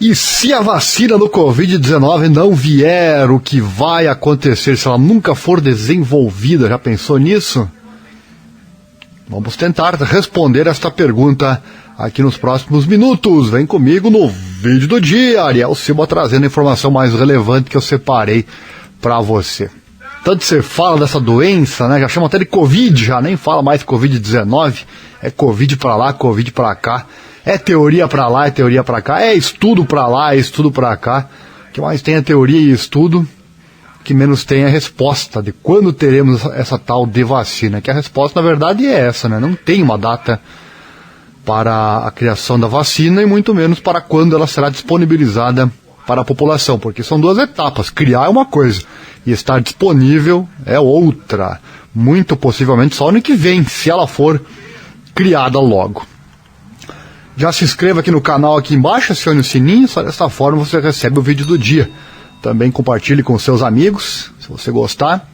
E se a vacina do Covid-19 não vier, o que vai acontecer se ela nunca for desenvolvida? Já pensou nisso? Vamos tentar responder esta pergunta aqui nos próximos minutos. Vem comigo no vídeo do dia. Ariel Silva trazendo a informação mais relevante que eu separei para você. Tanto você fala dessa doença, né? Já chama até de Covid, já nem fala mais Covid-19. É Covid para lá, Covid para cá. É teoria para lá, é teoria para cá. É estudo para lá, é estudo para cá. O que mais tem é teoria e estudo, o que menos tem é a resposta de quando teremos essa tal de vacina. Que a resposta, na verdade, é essa, né? Não tem uma data para a criação da vacina e muito menos para quando ela será disponibilizada para a população, porque são duas etapas. Criar é uma coisa e estar disponível é outra. Muito possivelmente só ano que vem, se ela for criada logo. Já se inscreva aqui no canal aqui embaixo, acione o sininho, só dessa forma você recebe o vídeo do dia. Também compartilhe com seus amigos, se você gostar.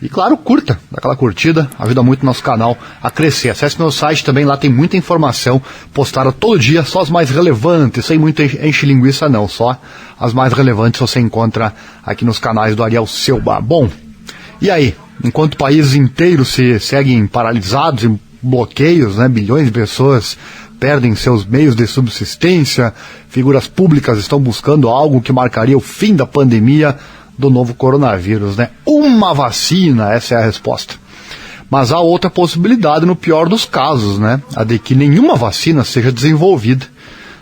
E claro, curta, dá aquela curtida, ajuda muito o nosso canal a crescer. Acesse meu site também, lá tem muita informação postada todo dia, só as mais relevantes, sem muito enche linguiça não, só as mais relevantes você encontra aqui nos canais do Ariel Silva. Bom, e aí, enquanto países inteiros se seguem paralisados em bloqueios, né, bilhões de pessoas perdem seus meios de subsistência, figuras públicas estão buscando algo que marcaria o fim da pandemia do novo coronavírus, né? Uma vacina, essa é a resposta. Mas há outra possibilidade no pior dos casos, né? A de que nenhuma vacina seja desenvolvida.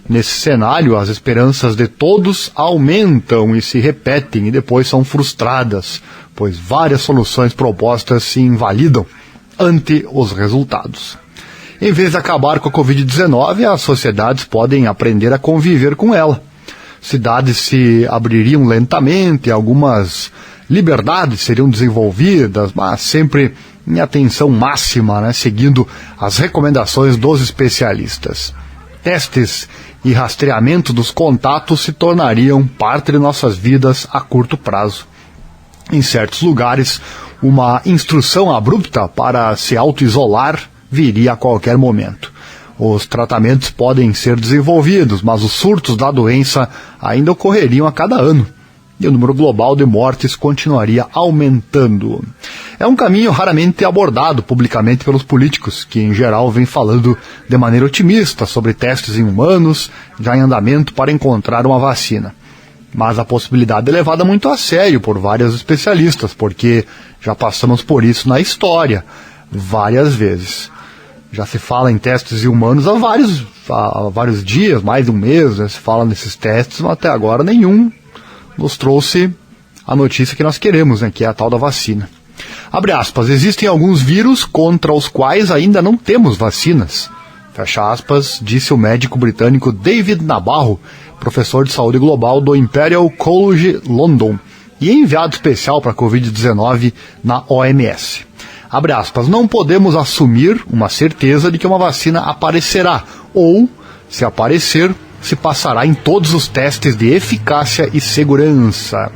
Nesse cenário, as esperanças de todos aumentam e se repetem e depois são frustradas, pois várias soluções propostas se invalidam ante os resultados. Em vez de acabar com a Covid-19, as sociedades podem aprender a conviver com ela. Cidades se abririam lentamente, algumas liberdades seriam desenvolvidas, mas sempre em atenção máxima, né, seguindo as recomendações dos especialistas. Testes e rastreamento dos contatos se tornariam parte de nossas vidas a curto prazo. Em certos lugares, uma instrução abrupta para se auto-isolar viria a qualquer momento. Os tratamentos podem ser desenvolvidos, mas os surtos da doença ainda ocorreriam a cada ano. E o número global de mortes continuaria aumentando. É um caminho raramente abordado publicamente pelos políticos, que em geral vêm falando de maneira otimista sobre testes em humanos, já em andamento para encontrar uma vacina. Mas a possibilidade é levada muito a sério por vários especialistas, porque já passamos por isso na história várias vezes. Já se fala em testes em humanos há vários dias, mais de um mês, né? Se fala nesses testes, mas até agora nenhum nos trouxe a notícia que nós queremos, né? Que é a tal da vacina. Abre aspas, existem alguns vírus contra os quais ainda não temos vacinas. Fecha aspas, disse o médico britânico David Nabarro, professor de saúde global do Imperial College London e enviado especial para a Covid-19 na OMS. Abre aspas, não podemos assumir uma certeza de que uma vacina aparecerá, ou, se aparecer, se passará em todos os testes de eficácia e segurança.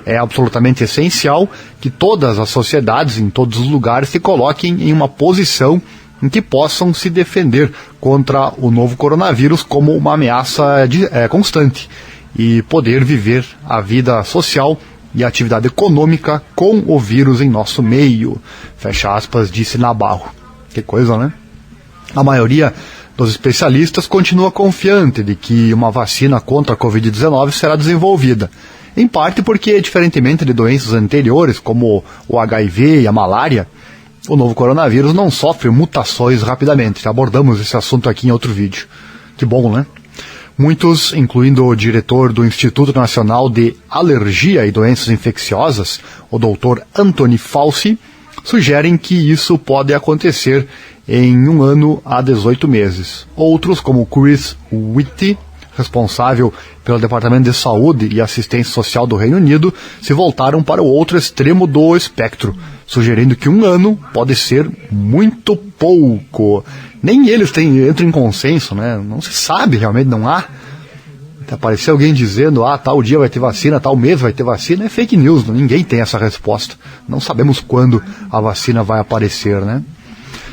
É absolutamente essencial que todas as sociedades, em todos os lugares, se coloquem em uma posição em que possam se defender contra o novo coronavírus como uma ameaça constante e poder viver a vida social e a atividade econômica com o vírus em nosso meio. Fecha aspas, disse Nabarro. Que coisa, né? A maioria dos especialistas continua confiante de que uma vacina contra a Covid-19 será desenvolvida. Em parte porque, diferentemente de doenças anteriores, como o HIV e a malária, o novo coronavírus não sofre mutações rapidamente. Já abordamos esse assunto aqui em outro vídeo. Que bom, né? Muitos, incluindo o diretor do Instituto Nacional de Alergia e Doenças Infecciosas, o Dr. Anthony Fauci, sugerem que isso pode acontecer em 1 ano a 18 meses. Outros, como Chris Whitty, responsável pelo Departamento de Saúde e Assistência Social do Reino Unido, se voltaram para o outro extremo do espectro, sugerindo que 1 ano pode ser muito pouco. Nem eles entram em consenso, né? Não se sabe realmente, não há. Apareceu alguém dizendo, tal dia vai ter vacina, tal mês vai ter vacina, é fake news, ninguém tem essa resposta. Não sabemos quando a vacina vai aparecer, né?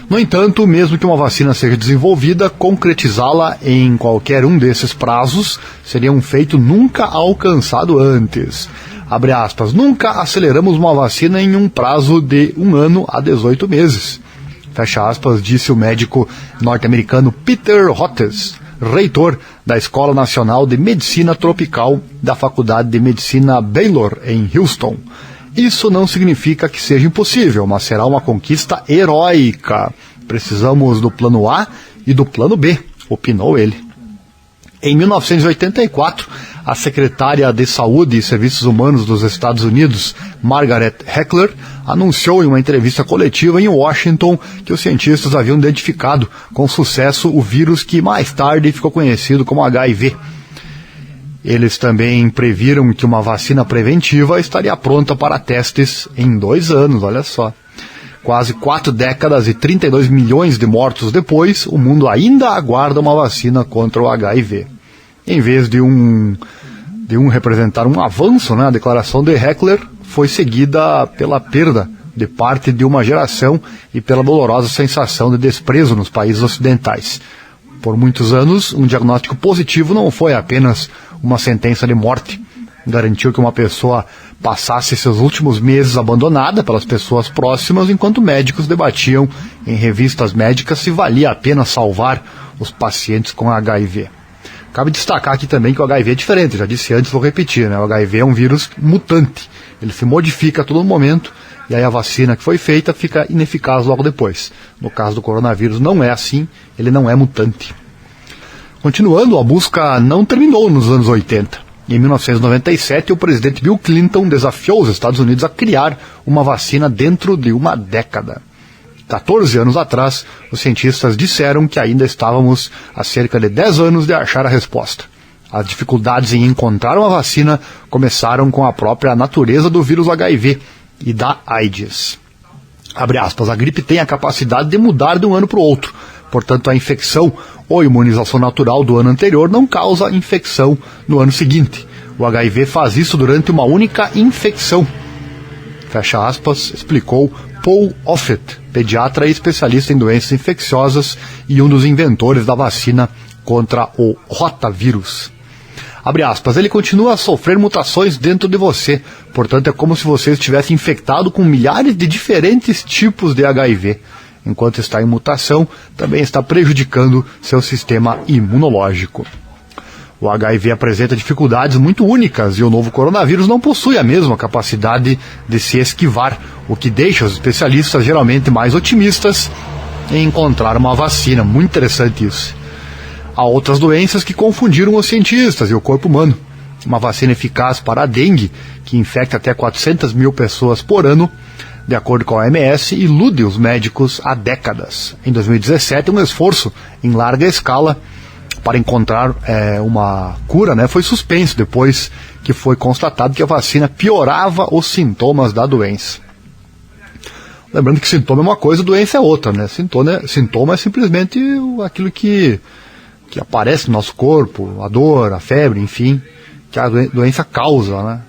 No entanto, mesmo que uma vacina seja desenvolvida, concretizá-la em qualquer um desses prazos seria um feito nunca alcançado antes. Abre aspas, nunca aceleramos uma vacina em um prazo de 1 ano a 18 meses. Fecha aspas, disse o médico norte-americano Peter Hotez, reitor da Escola Nacional de Medicina Tropical da Faculdade de Medicina Baylor, em Houston. Isso não significa que seja impossível, mas será uma conquista heróica. Precisamos do plano A e do plano B, opinou ele. Em 1984, a secretária de Saúde e Serviços Humanos dos Estados Unidos, Margaret Heckler, anunciou em uma entrevista coletiva em Washington que os cientistas haviam identificado com sucesso o vírus que mais tarde ficou conhecido como HIV. Eles também previram que uma vacina preventiva estaria pronta para testes em 2 anos, olha só. Quase 4 décadas e 32 milhões de mortos depois, o mundo ainda aguarda uma vacina contra o HIV. Em vez de representar um avanço, né, a declaração de Heckler foi seguida pela perda de parte de uma geração e pela dolorosa sensação de desprezo nos países ocidentais. Por muitos anos, um diagnóstico positivo não foi apenas uma sentença de morte. Garantiu que uma pessoa passasse seus últimos meses abandonada pelas pessoas próximas, enquanto médicos debatiam em revistas médicas se valia a pena salvar os pacientes com HIV. Cabe destacar aqui também que o HIV é diferente, já disse antes, vou repetir, né? O HIV é um vírus mutante, ele se modifica a todo momento, e aí a vacina que foi feita fica ineficaz logo depois. No caso do coronavírus não é assim, ele não é mutante. Continuando, a busca não terminou nos anos 80. Em 1997, o presidente Bill Clinton desafiou os Estados Unidos a criar uma vacina dentro de uma década. 14 anos atrás, os cientistas disseram que ainda estávamos a cerca de 10 anos de achar a resposta. As dificuldades em encontrar uma vacina começaram com a própria natureza do vírus HIV e da AIDS. Abre aspas, a gripe tem a capacidade de mudar de um ano para o outro. Portanto, a infecção ou imunização natural do ano anterior não causa infecção no ano seguinte. O HIV faz isso durante uma única infecção. Fecha aspas, explicou Paul Offit, pediatra e especialista em doenças infecciosas e um dos inventores da vacina contra o rotavírus. Abre aspas, ele continua a sofrer mutações dentro de você, portanto é como se você estivesse infectado com milhares de diferentes tipos de HIV. Enquanto está em mutação, também está prejudicando seu sistema imunológico. O HIV apresenta dificuldades muito únicas e o novo coronavírus não possui a mesma capacidade de se esquivar, o que deixa os especialistas geralmente mais otimistas em encontrar uma vacina. Muito interessante isso. Há outras doenças que confundiram os cientistas e o corpo humano. Uma vacina eficaz para a dengue, que infecta até 400 mil pessoas por ano, de acordo com a OMS, ilude os médicos há décadas. Em 2017, um esforço em larga escala para encontrar uma cura, né, foi suspenso depois que foi constatado que a vacina piorava os sintomas da doença. Lembrando que sintoma é uma coisa, doença é outra, né? Sintoma é simplesmente aquilo que aparece no nosso corpo, a dor, a febre, enfim, que a doença causa, né?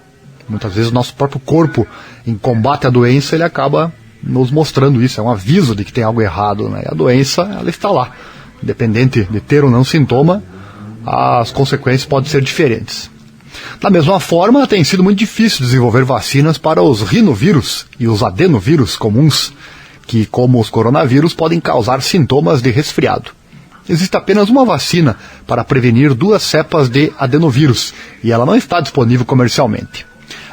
Muitas vezes o nosso próprio corpo, em combate à doença, ele acaba nos mostrando isso, é um aviso de que tem algo errado, né? E a doença, ela está lá. Independente de ter ou não sintoma, as consequências podem ser diferentes. Da mesma forma, tem sido muito difícil desenvolver vacinas para os rinovírus e os adenovírus comuns, que, como os coronavírus, podem causar sintomas de resfriado. Existe apenas uma vacina para prevenir 2 cepas de adenovírus, e ela não está disponível comercialmente.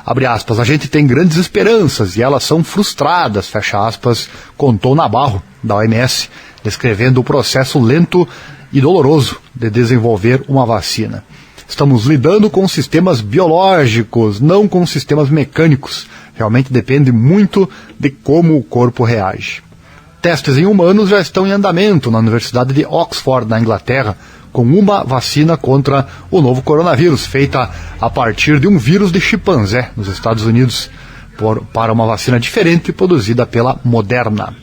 Abre aspas, a gente tem grandes esperanças e elas são frustradas, fecha aspas, contou Nabarro, da OMS, descrevendo o processo lento e doloroso de desenvolver uma vacina. Estamos lidando com sistemas biológicos, não com sistemas mecânicos. Realmente depende muito de como o corpo reage. Testes em humanos já estão em andamento na Universidade de Oxford, na Inglaterra, com uma vacina contra o novo coronavírus, feita a partir de um vírus de chimpanzé nos Estados Unidos, para uma vacina diferente produzida pela Moderna.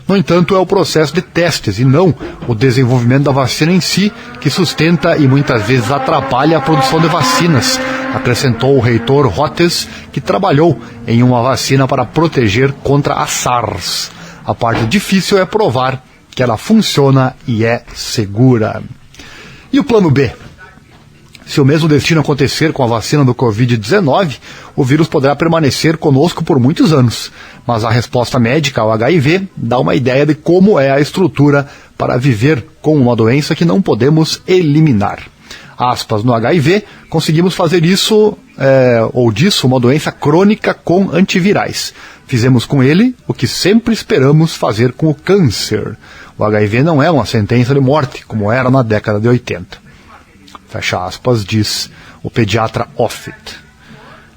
No entanto, é o processo de testes e não o desenvolvimento da vacina em si que sustenta e muitas vezes atrapalha a produção de vacinas, acrescentou o reitor Hotez, que trabalhou em uma vacina para proteger contra a SARS. A parte difícil é provar que ela funciona e é segura. E o plano B? Se o mesmo destino acontecer com a vacina do Covid-19, o vírus poderá permanecer conosco por muitos anos. Mas a resposta médica ao HIV dá uma ideia de como é a estrutura para viver com uma doença que não podemos eliminar. Aspas, no HIV, conseguimos fazer isso, ou disso, uma doença crônica com antivirais. Fizemos com ele o que sempre esperamos fazer com o câncer. O HIV não é uma sentença de morte, como era na década de 80. Fecha aspas, diz o pediatra Offit.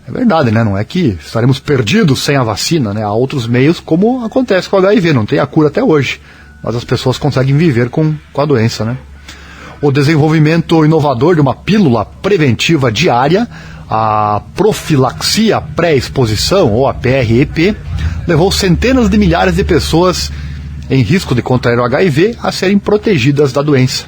É verdade, né? Não é que estaremos perdidos sem a vacina, né? Há outros meios, como acontece com o HIV, não tem a cura até hoje. Mas as pessoas conseguem viver com a doença, né? O desenvolvimento inovador de uma pílula preventiva diária, a profilaxia pré-exposição, ou a PrEP, levou centenas de milhares de pessoas em risco de contrair o HIV a serem protegidas da doença.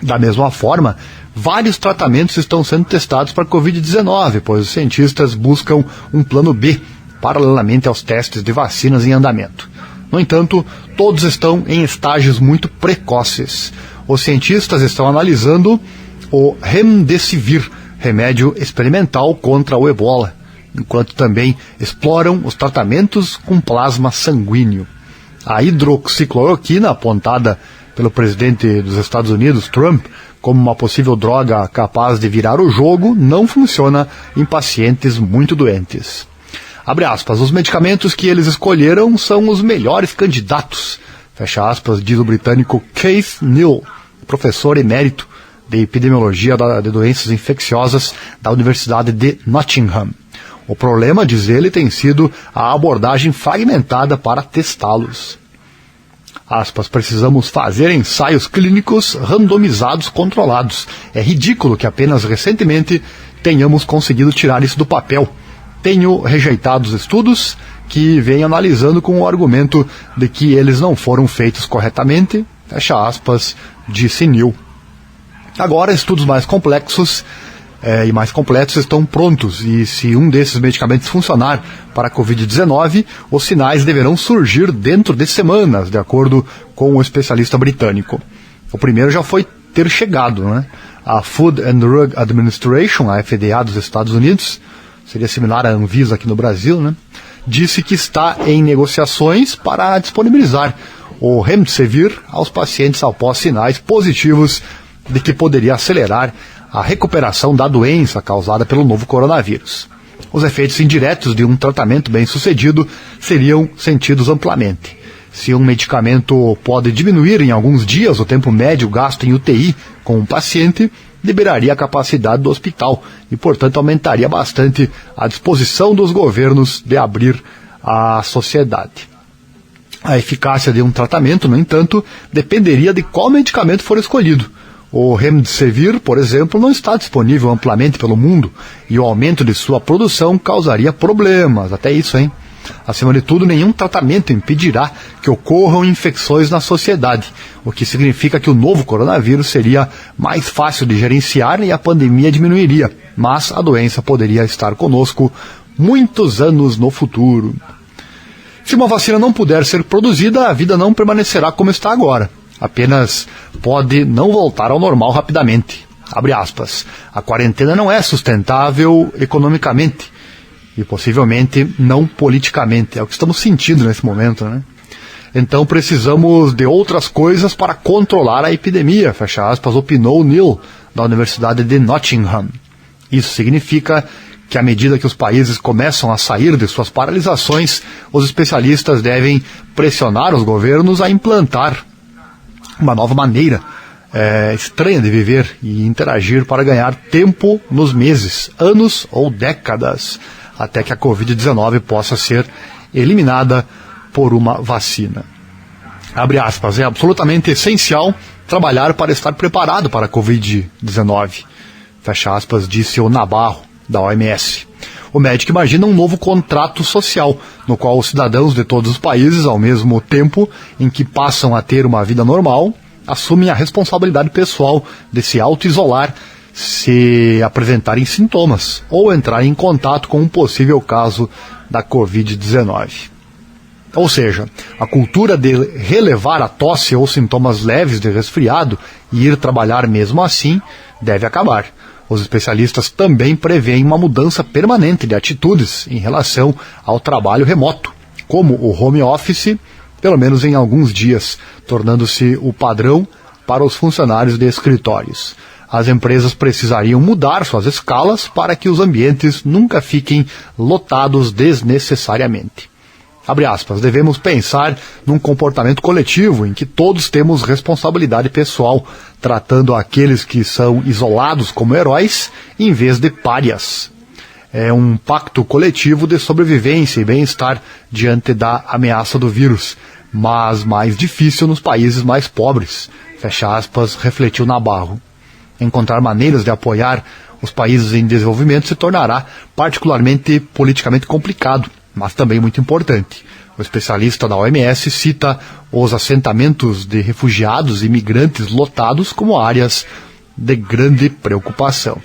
Da mesma forma, vários tratamentos estão sendo testados para a Covid-19, pois os cientistas buscam um plano B, paralelamente aos testes de vacinas em andamento. No entanto, todos estão em estágios muito precoces. Os cientistas estão analisando o Remdesivir, remédio experimental contra o ebola, enquanto também exploram os tratamentos com plasma sanguíneo. A hidroxicloroquina, apontada pelo presidente dos Estados Unidos, Trump, como uma possível droga capaz de virar o jogo, não funciona em pacientes muito doentes. Abre aspas, os medicamentos que eles escolheram são os melhores candidatos. Fecha aspas, diz o britânico Keith Neal, professor emérito de epidemiologia de doenças infecciosas da Universidade de Nottingham. O problema, diz ele, tem sido a abordagem fragmentada para testá-los. Aspas, precisamos fazer ensaios clínicos randomizados controlados. É ridículo que apenas recentemente tenhamos conseguido tirar isso do papel. Tenho rejeitado os estudos que vêm analisando com o argumento de que eles não foram feitos corretamente, fecha aspas, disse Neal. Agora, estudos mais complexos e mais completos estão prontos, e se um desses medicamentos funcionar para a Covid-19, os sinais deverão surgir dentro de semanas, de acordo com o especialista britânico. O primeiro já foi ter chegado, né? A Food and Drug Administration, a FDA dos Estados Unidos, seria similar à Anvisa aqui no Brasil, né? Disse que está em negociações para disponibilizar o Remdesivir aos pacientes após sinais positivos de que poderia acelerar a recuperação da doença causada pelo novo coronavírus. Os efeitos indiretos de um tratamento bem-sucedido seriam sentidos amplamente. Se um medicamento pode diminuir em alguns dias o tempo médio gasto em UTI com um paciente, liberaria a capacidade do hospital e, portanto, aumentaria bastante a disposição dos governos de abrir a sociedade. A eficácia de um tratamento, no entanto, dependeria de qual medicamento for escolhido. O Remdesivir, por exemplo, não está disponível amplamente pelo mundo e o aumento de sua produção causaria problemas, até isso, hein? Acima de tudo, nenhum tratamento impedirá que ocorram infecções na sociedade, o que significa que o novo coronavírus seria mais fácil de gerenciar e a pandemia diminuiria, mas a doença poderia estar conosco muitos anos no futuro. Se uma vacina não puder ser produzida, a vida não permanecerá como está agora. Apenas pode não voltar ao normal rapidamente. Abre aspas. A quarentena não é sustentável economicamente e possivelmente não politicamente. É o que estamos sentindo nesse momento, né? Então precisamos de outras coisas para controlar a epidemia, fecha aspas, opinou Neal, da Universidade de Nottingham. Isso significa que à medida que os países começam a sair de suas paralisações, os especialistas devem pressionar os governos a implantar uma nova maneira estranha de viver e interagir para ganhar tempo nos meses, anos ou décadas, até que a Covid-19 possa ser eliminada por uma vacina. Abre aspas, é absolutamente essencial trabalhar para estar preparado para a Covid-19, fecha aspas, disse o Nabarro, da OMS. O médico imagina um novo contrato social, no qual os cidadãos de todos os países, ao mesmo tempo em que passam a ter uma vida normal, assumem a responsabilidade pessoal de se auto-isolar se apresentarem sintomas ou entrarem em contato com um possível caso da Covid-19. Ou seja, a cultura de relevar a tosse ou sintomas leves de resfriado e ir trabalhar mesmo assim deve acabar. Os especialistas também preveem uma mudança permanente de atitudes em relação ao trabalho remoto, como o home office, pelo menos em alguns dias, tornando-se o padrão para os funcionários de escritórios. As empresas precisariam mudar suas escalas para que os ambientes nunca fiquem lotados desnecessariamente. Abre aspas, devemos pensar num comportamento coletivo em que todos temos responsabilidade pessoal, tratando aqueles que são isolados como heróis em vez de párias. É um pacto coletivo de sobrevivência e bem-estar diante da ameaça do vírus, mas mais difícil nos países mais pobres, fecha aspas, refletiu Nabarro. Encontrar maneiras de apoiar os países em desenvolvimento se tornará particularmente politicamente complicado, mas também muito importante. O especialista da OMS cita os assentamentos de refugiados e imigrantes lotados como áreas de grande preocupação.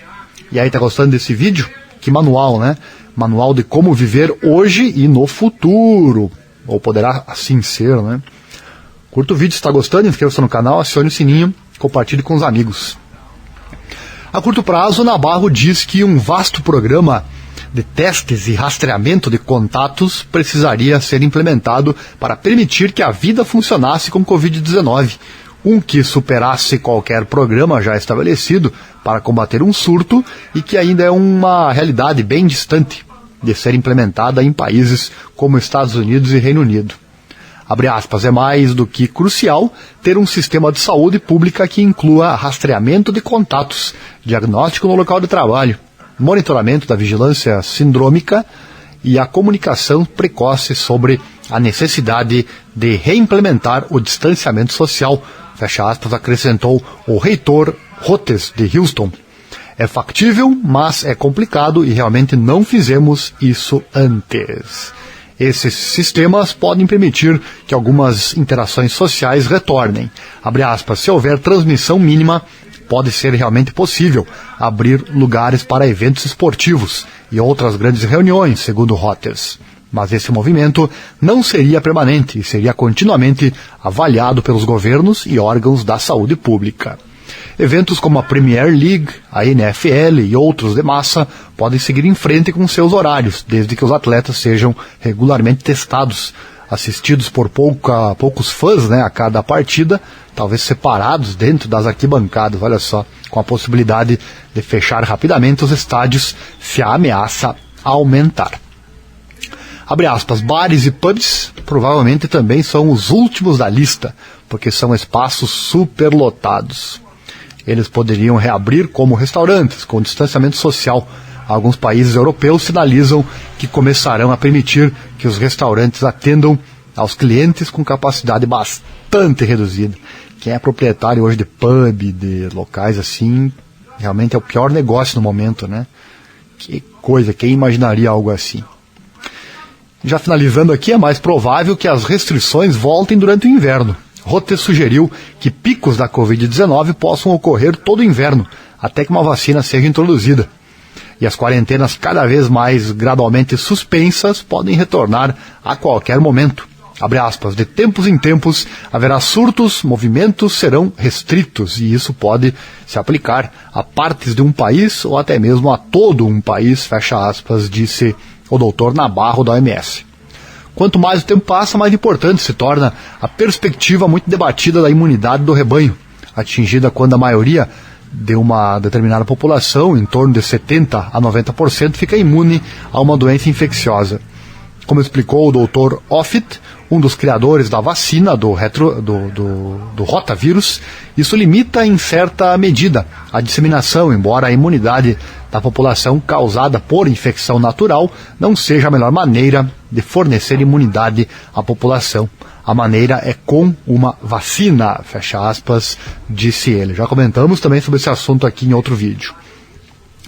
E aí, tá gostando desse vídeo? Que manual, né? Manual de como viver hoje e no futuro. Ou poderá assim ser, né? Curta o vídeo se está gostando, inscreva-se no canal, acione o sininho, compartilhe com os amigos. A curto prazo, Nabarro diz que um vasto programa de testes e rastreamento de contatos precisaria ser implementado para permitir que a vida funcionasse com Covid-19, um que superasse qualquer programa já estabelecido para combater um surto e que ainda é uma realidade bem distante de ser implementada em países como Estados Unidos e Reino Unido. Abre aspas, é mais do que crucial ter um sistema de saúde pública que inclua rastreamento de contatos, diagnóstico no local de trabalho, monitoramento da vigilância sindrômica e a comunicação precoce sobre a necessidade de reimplementar o distanciamento social, fecha aspas, acrescentou o reitor Rotes de Houston. É factível, mas é complicado e realmente não fizemos isso antes. Esses sistemas podem permitir que algumas interações sociais retornem. Abre aspas, se houver transmissão mínima, pode ser realmente possível abrir lugares para eventos esportivos e outras grandes reuniões, segundo Reuters. Mas esse movimento não seria permanente e seria continuamente avaliado pelos governos e órgãos da saúde pública. Eventos como a Premier League, a NFL e outros de massa podem seguir em frente com seus horários, desde que os atletas sejam regularmente testados, assistidos por poucos fãs, né, a cada partida, talvez separados dentro das arquibancadas, olha só, com a possibilidade de fechar rapidamente os estádios se a ameaça aumentar. Abre aspas, bares e pubs provavelmente também são os últimos da lista, porque são espaços superlotados. Eles poderiam reabrir como restaurantes, com distanciamento social. Alguns países europeus sinalizam que começarão a permitir que os restaurantes atendam aos clientes com capacidade bastante reduzida. Quem é proprietário hoje de pub, de locais assim, realmente é o pior negócio no momento, né? Que coisa, quem imaginaria algo assim? Já finalizando aqui, é mais provável que as restrições voltem durante o inverno. Rotes sugeriu que picos da Covid-19 possam ocorrer todo o inverno, até que uma vacina seja introduzida. E as quarentenas cada vez mais gradualmente suspensas podem retornar a qualquer momento. Abre aspas, de tempos em tempos haverá surtos, movimentos serão restritos, e isso pode se aplicar a partes de um país ou até mesmo a todo um país, fecha aspas, disse o doutor Nabarro da OMS. Quanto mais o tempo passa, mais importante se torna a perspectiva muito debatida da imunidade do rebanho, atingida quando a maioria de uma determinada população, em torno de 70% a 90%, fica imune a uma doença infecciosa. Como explicou o Dr. Offit, um dos criadores da vacina do rotavírus, isso limita em certa medida a disseminação, embora a imunidade da população causada por infecção natural não seja a melhor maneira de fornecer imunidade à população. A maneira é com uma vacina, fecha aspas, disse ele. Já comentamos também sobre esse assunto aqui em outro vídeo.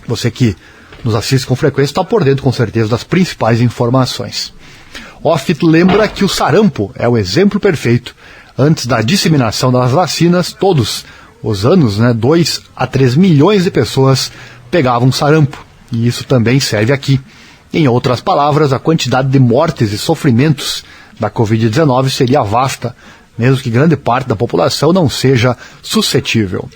Você que nos assiste com frequência está por dentro, com certeza, das principais informações. Offit lembra que o sarampo é o exemplo perfeito. Antes da disseminação das vacinas, todos os anos, 2 a 3 milhões de pessoas pegavam sarampo. E isso também serve aqui. Em outras palavras, a quantidade de mortes e sofrimentos da Covid-19 seria vasta, mesmo que grande parte da população não seja suscetível.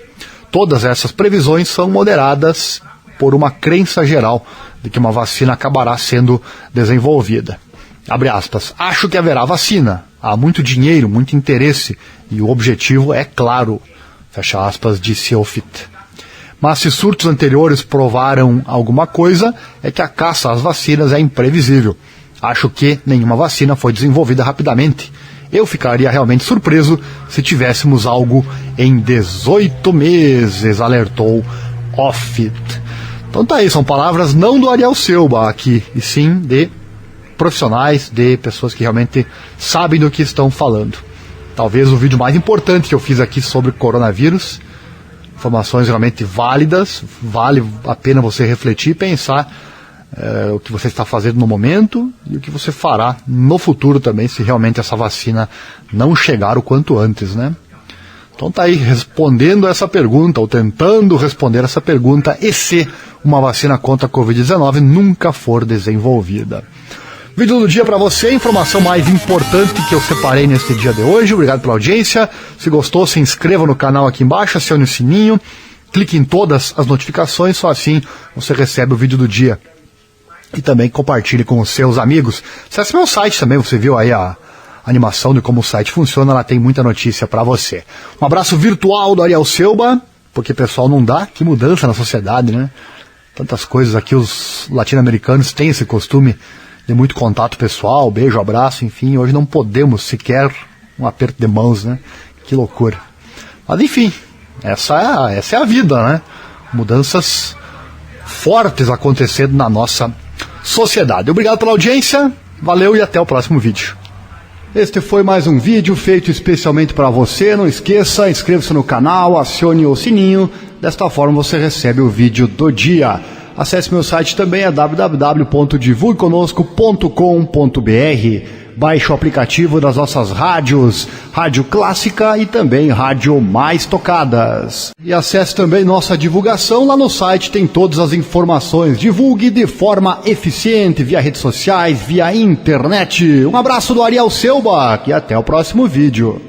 Todas essas previsões são moderadas por uma crença geral de que uma vacina acabará sendo desenvolvida. Abre aspas, acho que haverá vacina, há muito dinheiro, muito interesse, e o objetivo é claro, fecha aspas, disse Elfit. Mas se surtos anteriores provaram alguma coisa, é que a caça às vacinas é imprevisível. Acho que nenhuma vacina foi desenvolvida rapidamente. Eu ficaria realmente surpreso se tivéssemos algo em 18 meses, alertou Offit. Então tá aí, são palavras não do Ariel Selba aqui, e sim de profissionais, de pessoas que realmente sabem do que estão falando. Talvez o vídeo mais importante que eu fiz aqui sobre coronavírus, informações realmente válidas, vale a pena você refletir e pensar o que você está fazendo no momento e o que você fará no futuro também, se realmente essa vacina não chegar o quanto antes, né? Então tá aí, respondendo essa pergunta, ou tentando responder essa pergunta, e se uma vacina contra a Covid-19 nunca for desenvolvida. Vídeo do dia para você, a informação mais importante que eu separei neste dia de hoje. Obrigado pela audiência. Se gostou, se inscreva no canal aqui embaixo, acione o sininho, clique em todas as notificações, só assim você recebe o vídeo do dia. E também compartilhe com os seus amigos. Acesse meu site também, você viu aí a animação de como o site funciona, lá tem muita notícia para você. Um abraço virtual do Ariel Selba, porque pessoal não dá, que mudança na sociedade, né? Tantas coisas aqui, os latino-americanos têm esse costume de muito contato pessoal, beijo, abraço, enfim, hoje não podemos sequer um aperto de mãos, né? Que loucura. Mas enfim, essa é a vida, né? Mudanças fortes acontecendo na nossa sociedade. Obrigado pela audiência, valeu e até o próximo vídeo. Este foi mais um vídeo feito especialmente para você. Não esqueça, inscreva-se no canal, acione o sininho, desta forma você recebe o vídeo do dia. Acesse meu site também, é www.divulgueconosco.com.br. Baixe o aplicativo das nossas rádios, Rádio Clássica e também Rádio Mais Tocadas. E acesse também nossa divulgação, lá no site tem todas as informações. Divulgue de forma eficiente, via redes sociais, via internet. Um abraço do Ariel Selba e até o próximo vídeo.